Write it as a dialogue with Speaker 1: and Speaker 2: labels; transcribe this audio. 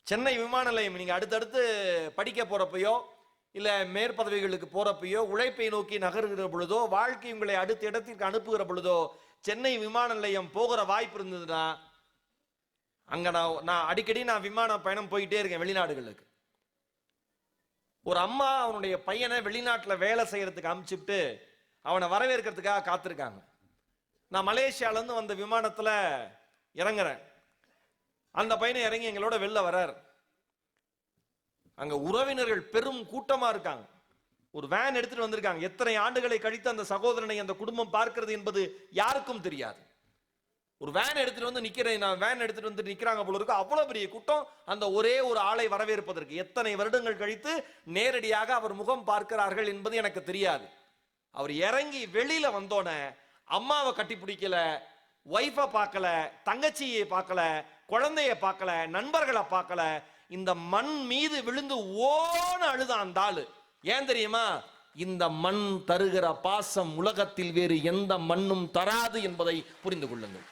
Speaker 1: சென்னை விமான நிலையம் நீங்க அடுத்தடுத்து படிக்க போறப்பையோ இல்ல மேற்பதவிகளுக்கு போறப்பையோ உழைப்பை நோக்கி நகருகிற பொழுதோ வாழ்க்கை உங்களை அடுத்த இடத்திற்கு அனுப்புகிற பொழுதோ சென்னை விமான நிலையம் போகிற வாய்ப்பு இருந்ததுன்னா அங்க நான் அடிக்கடி விமான பயணம் போயிட்டே இருக்கேன் வெளிநாடுகளுக்கு. ஒரு அம்மா அவனுடைய பையனை வெளிநாட்டில் வேலை செய்யறதுக்கு அனுப்பிச்சுட்டு அவனை வரவேற்கிறதுக்காக காத்திருக்காங்க. நான் மலேசியாவிலேருந்து வந்த விமானத்தில் இறங்குறேன். அந்த பையனை இறங்கி எங்களோட வெளில வர்றார். அங்க உறவினர்கள் பெரும் கூட்டமா இருக்காங்க. ஒரு வேன் எடுத்துட்டு வந்திருக்காங்க. எத்தனை ஆண்டுகளை கழித்து அந்த சகோதரனை அந்த குடும்பம் பார்க்கிறது என்பது யாருக்கும் தெரியாது. ஒரு வேன் எடுத்துட்டு வந்து வேன் எடுத்துட்டு வந்து நிக்கிறாங்க போல இருக்கு. அவ்வளவு பெரிய கூட்டம் அந்த ஒரே ஒரு ஆளை வரவேற்பதற்கு. எத்தனை வருடங்கள் கழித்து நேரடியாக அவர் முகம் பார்க்கிறார்கள் என்பது எனக்கு தெரியாது. அவர் இறங்கி வெளியில வந்தோன அம்மாவை கட்டி பிடிக்கல, ஒய்ஃபை பார்க்கல, தங்கச்சியை பார்க்கல, குழந்தைய பார்க்கல, நண்பர்களை பார்க்கல. இந்த மண் மீது விழுந்து ஓன அழுத அந்த ஆளு. ஏன் தெரியுமா? இந்த மண் தருகிற பாசம் உலகத்தில் வேறு எந்த மண்ணும் தராது என்பதை புரிந்து கொள்ளுங்கள்.